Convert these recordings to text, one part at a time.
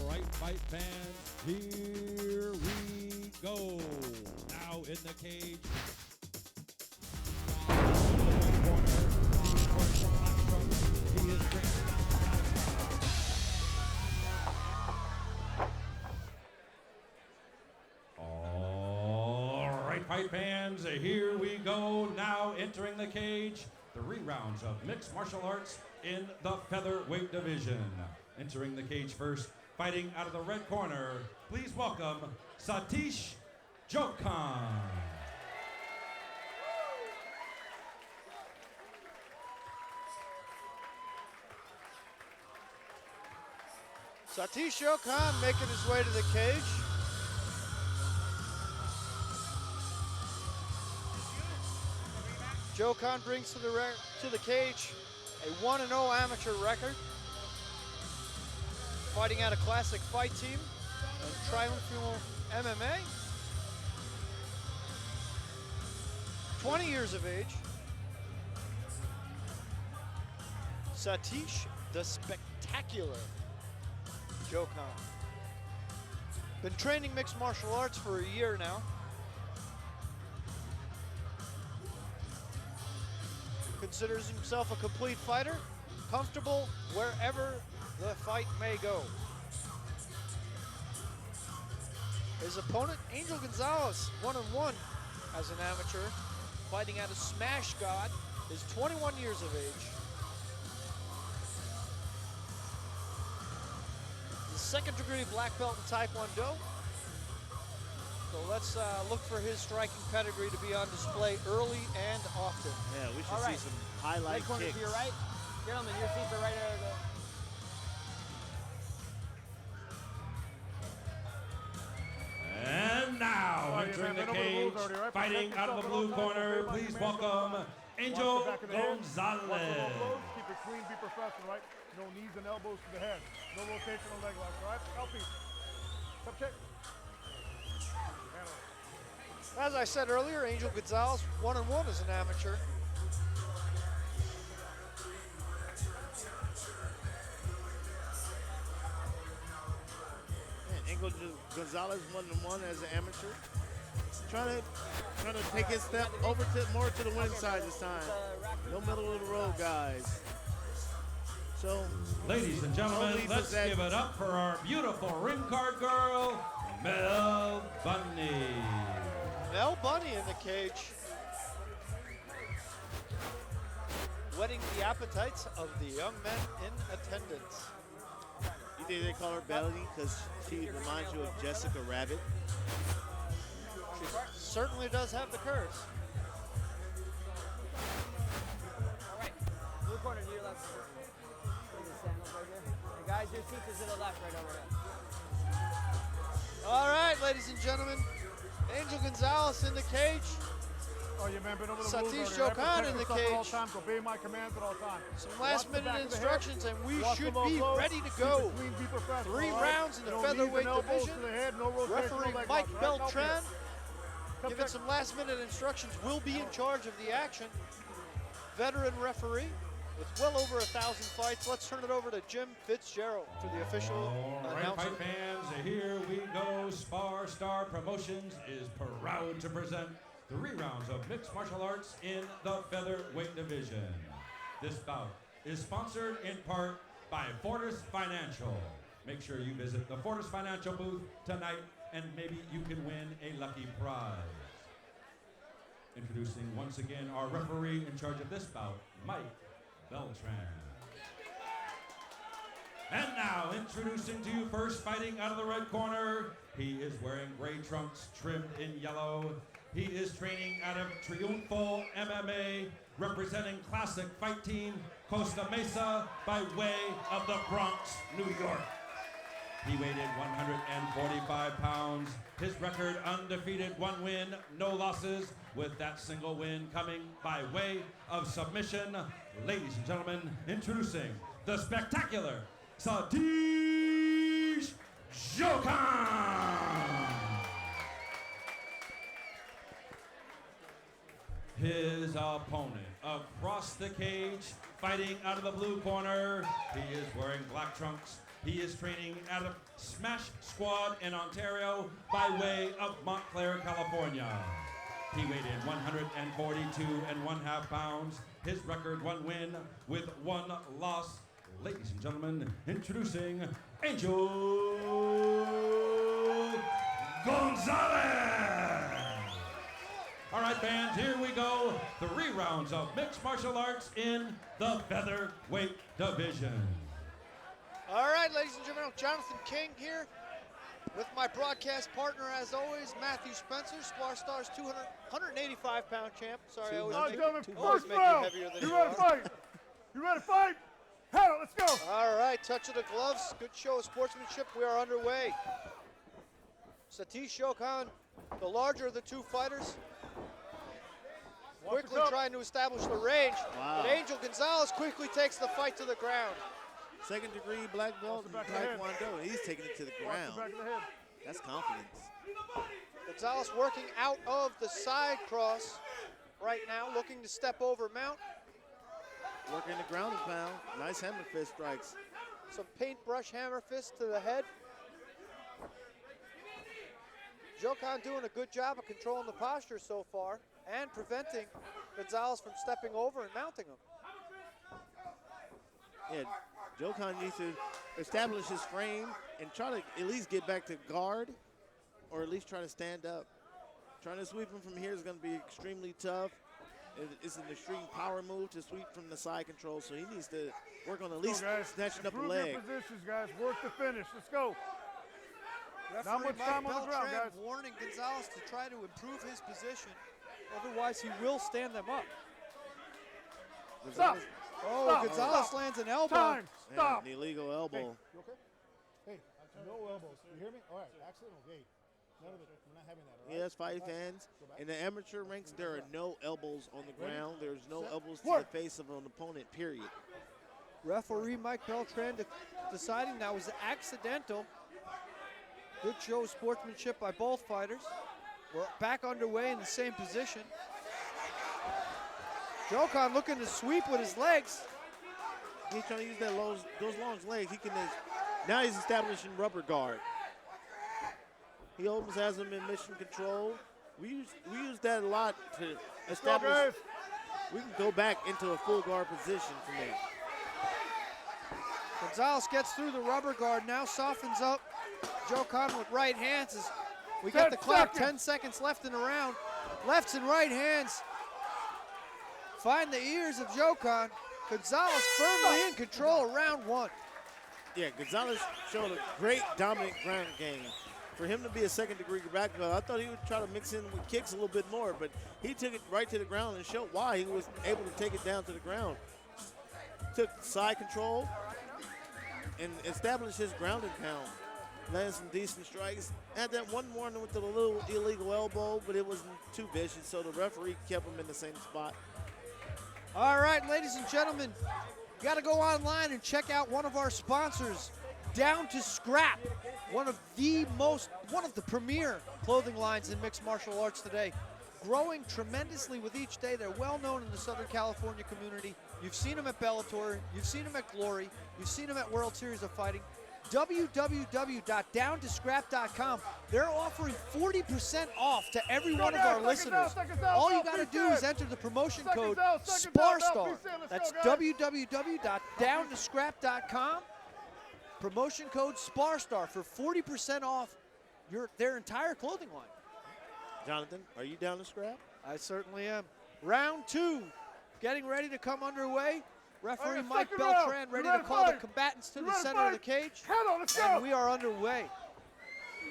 right, fight fans, here we go. Now in the cage. He is all right, fight fans, here we go. Now entering the cage, 3 rounds of mixed martial arts in the featherweight division. Entering the cage first, fighting out of the red corner, please welcome Satish Jokhan. Satish Jokhan making his way to the cage. Jokhan brings to the cage a 1-0 amateur record. Fighting out a classic fight team and Triumphal MMA. 20 years of age. Satish the Spectacular Jokhan. Been training mixed martial arts for a year now. Considers himself a complete fighter, comfortable wherever the fight may go. His opponent, Angel Gonzalez, 1-1 as an amateur, fighting out of Smash God, is 21 years of age. The second degree black belt in Taekwondo. So let's look for his striking pedigree to be on display early and often. Yeah, we should see some highlight Leg corner kicks. to your right. Gentlemen, your feet are right there. And now, entering the cage, fighting out of the blue corner, please welcome Angel Gonzalez. Keep it clean, be professional, right? No knees and elbows to the head. No rotation on leg locks, all right? Healthy. Step check. As I said earlier, Angel Gonzalez, 1-1 as an amateur. Angel Gonzalez 1-1 as an amateur. Trying to take his step over to more to the winning side this time. No middle of the road, guys. So, ladies and gentlemen, let's give it up for our beautiful ring card girl, Mel Bunny. Mel Bunny in the cage. Whetting the appetites of the young men in attendance. You think they call her Melody because she reminds you of Jessica Rabbit? She certainly does have the curves. All right, blue corner to your left. Hey guys, your seats is to the left, right over there. All right, ladies and gentlemen, Angel Gonzalez in the cage. Oh, yeah, man, been over the Satish rules already, right? Jokhan in the Protect yourself at all cage. times. Obey my commands at all times. Some last-minute instructions, and we Watch should the low be blows. ready to Keep go. it clean, be professional, 3 all right? rounds in the No knees and featherweight elbows division. to the head, no rotation, Referee no leg Mike locks, all right? Beltran, Come giving check. some last-minute instructions, will be in charge of the action. Veteran referee with well over 1,000 fights. Let's turn it over to Jim Fitzgerald for the official All right, announcement. fight fans, here we go. Spar Star Promotions is proud to present 3 rounds of mixed martial arts in the featherweight division. This bout is sponsored in part by Fortis Financial. Make sure you visit the Fortis Financial booth tonight and maybe you can win a lucky prize. Introducing once again our referee in charge of this bout, Mike Beltran. And now, introducing to you first, fighting out of the red corner, he is wearing gray trunks trimmed in yellow. He is training out of Triumphal MMA, representing classic fight team Costa Mesa by way of the Bronx, New York. He weighed in 145 pounds. His record undefeated, 1 win, no losses, with that single win coming by way of submission. Ladies and gentlemen, introducing the spectacular Satish Jokhan. His opponent across the cage, fighting out of the blue corner. He is wearing black trunks, He is training out of Smash Squad in Ontario by way of Montclair, California. He weighed in 142.5 pounds. His record, 1 win with 1 loss. Ladies and gentlemen, introducing Angel Gonzalez. All right, fans, here we go. 3 rounds of mixed martial arts in the featherweight division. All right, ladies and gentlemen, Jonathan King here with my broadcast partner, as always, Matthew Spencer, Spar Star's 185-pound champ. Sorry, I always All right, gentlemen, always first make you round. heavier than You ready to fight? You ready to fight? Hell, let's go. All right, touch of the gloves. Good show of sportsmanship. We are underway. Satish Jokhan, the larger of the 2 fighters, quickly trying to establish the range. Wow. But Angel Gonzalez quickly takes the fight to the ground. Second degree black belt in Taekwondo, and he's taking it to the ground. Back of the head. That's confidence. Gonzalez working out of the side cross right now, looking to step over mount. Working the ground and pound. Nice hammer fist strikes. Some paintbrush hammer fist to the head. Jokhan doing a good job of controlling the posture so far and preventing Gonzalez from stepping over and mounting him. Yeah, Jokhan needs to establish his frame and try to at least get back to guard, or at least try to stand up. Trying to sweep him from here is going to be extremely tough. It's an extreme power move to sweep from the side control, so he needs to work on at least snatching up a Improve leg. your positions, guys. Work the finish. Let's go. Referee Not much time on the ground, guys. warning Gonzalez to try to improve his position. Otherwise, he will stand them up. Stop. Oh, Stop. Gonzalez Stop. lands an elbow. Time. Man, Stop. an illegal elbow. Hey, you okay? Hey, no elbows. You hear me? All right, accidental gate. None of it. We're not having that, all right? Yeah, that's fight All right. fans. Go back. In the amateur ranks, there are no elbows on the ground. There's no elbows to Work. the face of an opponent, period. Referee Mike Beltran deciding that was accidental. Good show of sportsmanship by both fighters. We're back underway in the same position. Jokhan looking to sweep with his legs. He's trying to use those long legs. He can. Now he's establishing rubber guard. He almost has him in mission control. We use that a lot to establish. guys. We can go back into a full guard position for me. Gonzalez gets through the rubber guard, now softens up. Jokhan with right hands. As we get the clock, 10 seconds left in the round. Lefts and right hands find the ears of Jokhan. Gonzalez firmly in control of round 1. Yeah, Gonzalez showed a great dominant ground game. For him to be a second-degree black belt, I thought he would try to mix in with kicks a little bit more, but he took it right to the ground and showed why he was able to take it down to the ground. Took side control and established his ground and pound. Landed some decent strikes. Had that one more with the little illegal elbow, but it wasn't too vicious, so the referee kept him in the same spot. All right, ladies and gentlemen, you got to go online and check out one of our sponsors, Down to Scrap, one of the premier clothing lines in mixed martial arts today. Growing tremendously with each day. They're well known in the Southern California community. You've seen them at Bellator, you've seen them at Glory, you've seen them at World Series of Fighting. www.downtoscrap.com. They're offering 40% off to every one of our listeners. All you got to do is enter the promotion code SPARSTAR. That's www.downtoscrap.com. Promotion code SPARSTAR for 40% off their entire clothing line. Jonathan, are you down to scrap? I certainly am. Round 2 getting ready to come underway. Referee Mike Beltran ready to call the combatants to the center of the cage. And we are underway.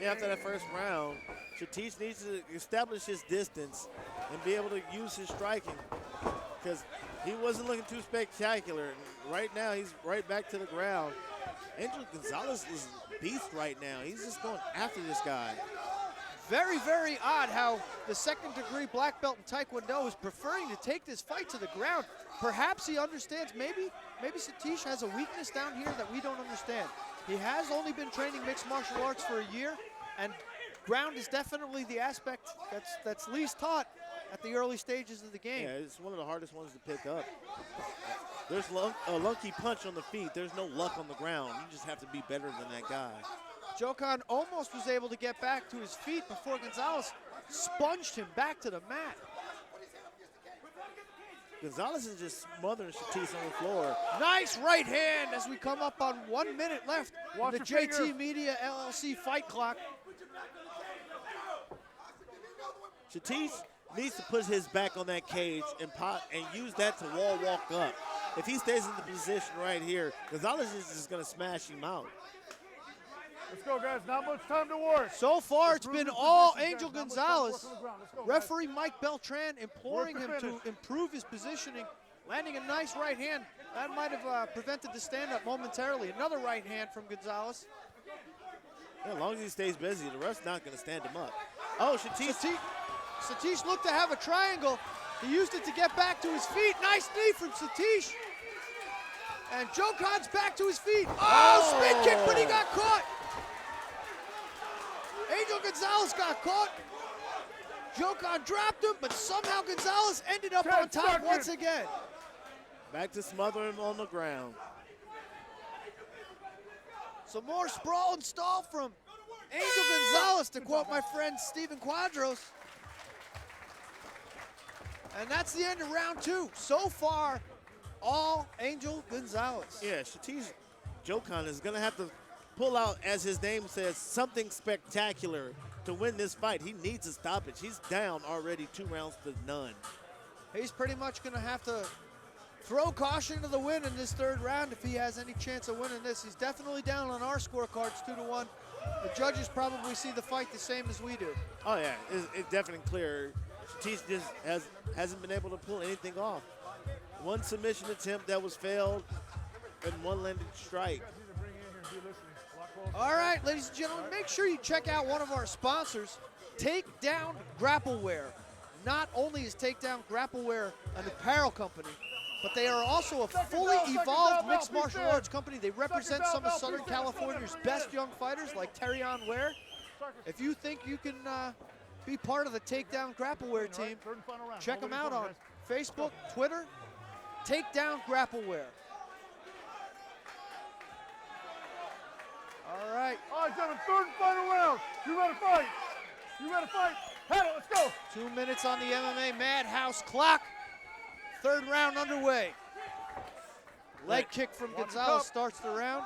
Yeah, after that first round, Satish needs to establish his distance and be able to use his striking, because he wasn't looking too spectacular. And right now, he's right back to the ground. Angel Gonzalez is a beast right now. He's just going after this guy. Very, very odd how the second-degree black belt in Taekwondo is preferring to take this fight to the ground. Perhaps he understands, maybe Satish has a weakness down here that we don't understand. He has only been training mixed martial arts for a year, and ground is definitely the aspect that's least taught at the early stages of the game. Yeah, it's one of the hardest ones to pick up. There's a lucky punch on the feet. There's no luck on the ground. You just have to be better than that guy. Jokhan almost was able to get back to his feet before Gonzalez sponged him back to the mat. Gonzalez is just smothering Satish on the floor. Nice right hand as we come up on 1 minute left Watch in the your JT finger. Media LLC fight clock. Satish needs to put his back on that cage and use that to wall walk up. If he stays in the position right here, Gonzalez is just going to smash him out. Let's go, guys. Not much time to work. So far, it's Improve been your all position, Angel guys. Not much time to work Gonzalez. on the ground. Let's go, guys. Referee Mike Beltran imploring Work him the to finish. improve his positioning, landing a nice right hand. That might have prevented the stand-up momentarily. Another right hand from Gonzalez. Yeah, as long as he stays busy, the ref's not going to stand him up. Oh, Satish looked to have a triangle. He used it to get back to his feet. Nice knee from Satish. And Jokhan's back to his feet. Oh, spin kick, but he got caught. Angel Gonzalez got caught. Jokhan dropped him, but somehow Gonzalez ended up 10 on top seconds. once again. Back to smother him on the ground. Some more sprawl and stall from Angel Gonzalez, to quote my friend Steven Quadros. And that's the end of round 2. So far, all Angel Gonzalez. Yeah, Satish Jokhan is going to have to pull out, as his name says, something spectacular to win this fight. He needs a stoppage. He's down already 2 rounds to none. He's pretty much going to have to throw caution to the wind in this 3rd round if he has any chance of winning this. He's definitely down on our scorecards 2-1. The judges probably see the fight the same as we do. Oh, yeah, it's definitely clear. Satish just hasn't been able to pull anything off. 1 submission attempt that was failed, and 1 landed strike. All right, ladies and gentlemen, make sure you check out one of our sponsors, Takedown Grappleware. Not only is Takedown Grappleware an apparel company, but they are also a fully evolved mixed martial arts company. They represent some of Southern California's best young fighters like Terrion Ware. If you think you can be part of the Takedown Grappleware team, check them out on Facebook, Twitter, Takedown Grappleware. All right. All right, gentlemen, 3rd and final round. You ready to fight? You ready to fight? Head it, let's go. 2 minutes on the MMA Madhouse clock. 3rd round underway. Leg kick from Gonzalez starts the round.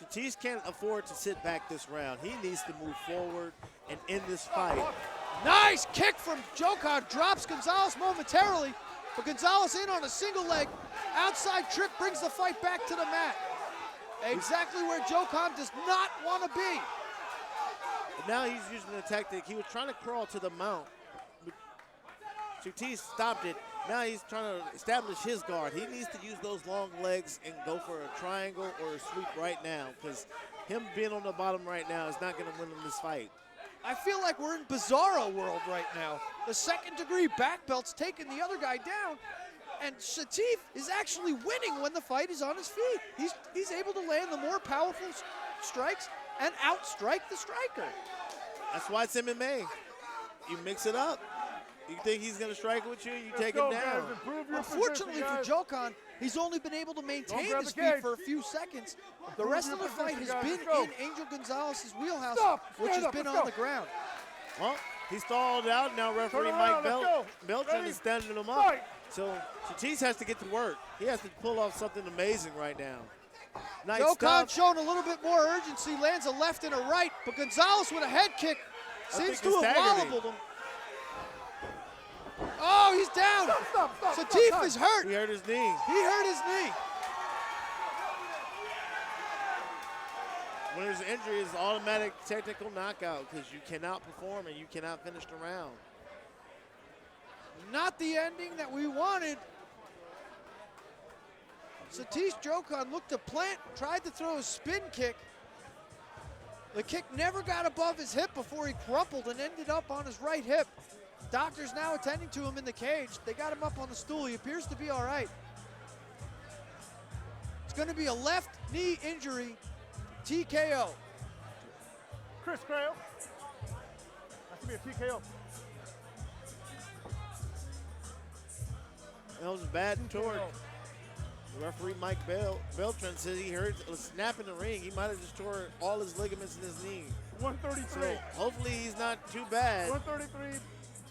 Satish can't afford to sit back this round. He needs to move forward and end this fight. Nice kick from Jokhan, drops Gonzalez momentarily, but Gonzalez in on a single leg. Outside trip brings the fight back to the mat. Exactly where Jokhan does not want to be. But now he's using a tactic. He was trying to crawl to the mount. Satish stopped it. Now he's trying to establish his guard. He needs to use those long legs and go for a triangle or a sweep right now, because him being on the bottom right now is not going to win him this fight. I feel like we're in Bizarro world right now. The 2nd-degree back belt's taking the other guy down, and Satish is actually winning when the fight is on his feet. He's able to land the more powerful strikes and outstrike the striker. That's why it's MMA. You mix it up. You think he's going to strike with you, you take him down. Unfortunately for Jokhan, he's only been able to maintain his feet for a few seconds. The rest of the fight has been in Angel Gonzalez's wheelhouse, which has been on the ground. Well, he stalled out. Now referee Mike Beltran is standing him up. So Satish has to get to work. He has to pull off something amazing right now. Nice Jokhan stuff. showing a little bit more urgency, lands a left and a right, but Gonzalez with a head kick seems to have wallowed him. Oh, he's down. Satish is hurt. He hurt his knee. He hurt his knee. When there's an injury, it's automatic technical knockout because you cannot perform and you cannot finish the round. Not the ending that we wanted. Satish Jokhan looked to plant, tried to throw a spin kick. The kick never got above his hip before he crumpled and ended up on his right hip. Doctors now attending to him in the cage. They got him up on the stool. He appears to be all right. It's going to be a left knee injury, TKO. Chris Crail. That's going to be a TKO. That was bad torque. Referee Mike Beltran says he heard a snap in the ring. He might have just tore all his ligaments in his knee. 133. So hopefully he's not too bad. 133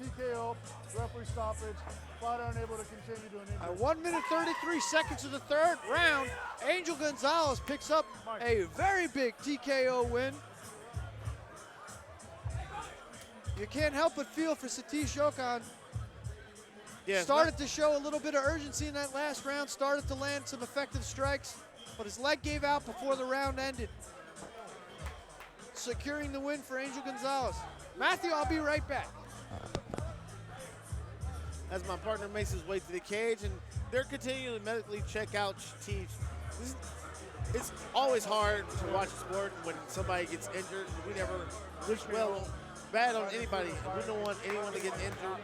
TKO, referee stoppage. Fighter unable to continue to an injury. At 1 minute 33 seconds of the third round, Angel Gonzalez picks up a very big TKO win. You can't help but feel for Satish Jokhan. Yeah, Started to show a little bit of urgency in that last round, started to land some effective strikes, but his leg gave out before the round ended. Securing the win for Angel Gonzalez. Matthew, I'll be right back. as my partner makes his way to the cage, and they're continuing to medically check out Satish. It's always hard to watch a sport when somebody gets injured. We never wish bad on anybody. We don't want anyone to get injured.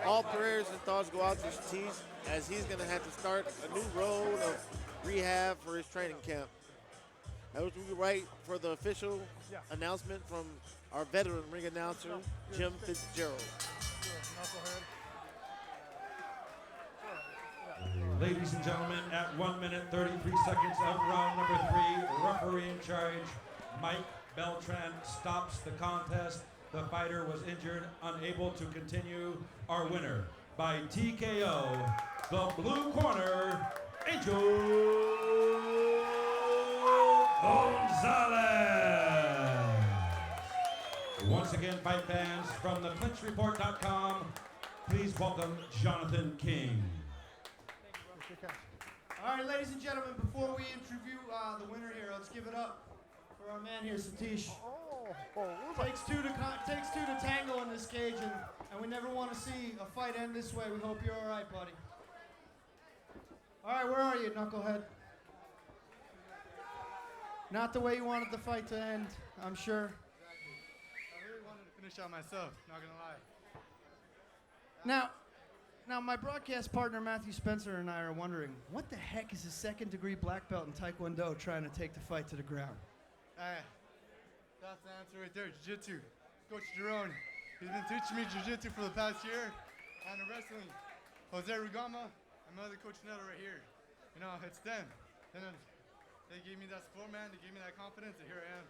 All prayers and thoughts go out to Satish, as he's going to have to start a new road of rehab for his training camp. That was right for the official announcement from our veteran ring announcer, Jim Fitzgerald. Ladies and gentlemen, at 1 minute 33 seconds of round number 3, referee in charge, Mike Beltran, stops the contest. The fighter was injured, unable to continue. Our winner by TKO, the blue corner, Angel Gonzalez. Once again, fight fans, from the ClinkReport.com, please welcome Jonathan King. All right, ladies and gentlemen, before we interview the winner here, let's give it up for our man here, Satish. Takes two to tango in this cage, and we never want to see a fight end this way. We hope you're all right, buddy. All right, where are you, knucklehead? Not the way you wanted the fight to end, I'm sure. I really wanted to finish out myself, not gonna lie. Now, my broadcast partner, Matthew Spencer, and I are wondering, what the heck is a second-degree black belt in Taekwondo trying to take the fight to the ground? That's the answer right there, Jiu-Jitsu. Coach Jerome, he's been teaching me Jiu-Jitsu for the past year, and the wrestling. Jose Rugama, and my other coach Neto right here. You know, it's them. And then they gave me that support, man. They gave me that confidence, and here I am.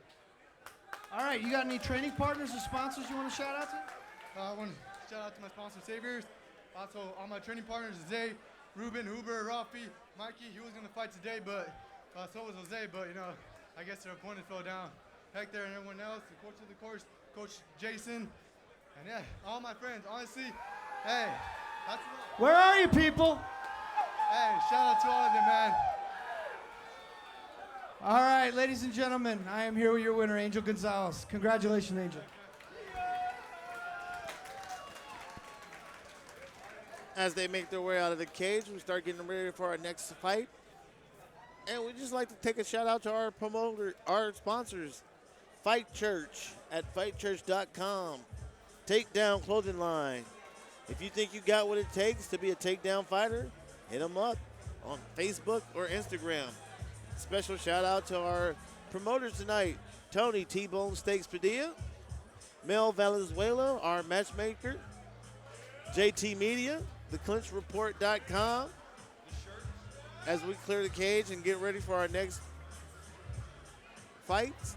All right, you got any training partners or sponsors you want to shout out to? I want to shout out to my sponsor, Saviors. Also, all my training partners, Zay, Ruben, Huber, Rafi, Mikey. He was going to fight today, but so was Jose. But, you know, I guess their opponent fell down. Hector and everyone else, the coach of the course, Coach Jason. And, yeah, all my friends. Honestly, hey, that's it. Where are you, people? Hey, shout out to all of them, man. All right, ladies and gentlemen, I am here with your winner, Angel Gonzalez. Congratulations, Angel. As they make their way out of the cage, we start getting ready for our next fight. And we just like to take a shout out to our promoter, our sponsors, Fight Church at fightchurch.com. Takedown clothing line. If you think you got what it takes to be a takedown fighter, hit them up on Facebook or Instagram. Special shout out to our promoters tonight, Tony T-Bone Steaks Padilla, Mel Valenzuela, our matchmaker, JT Media, theclinchreport.com. As we clear the cage and get ready for our next fights.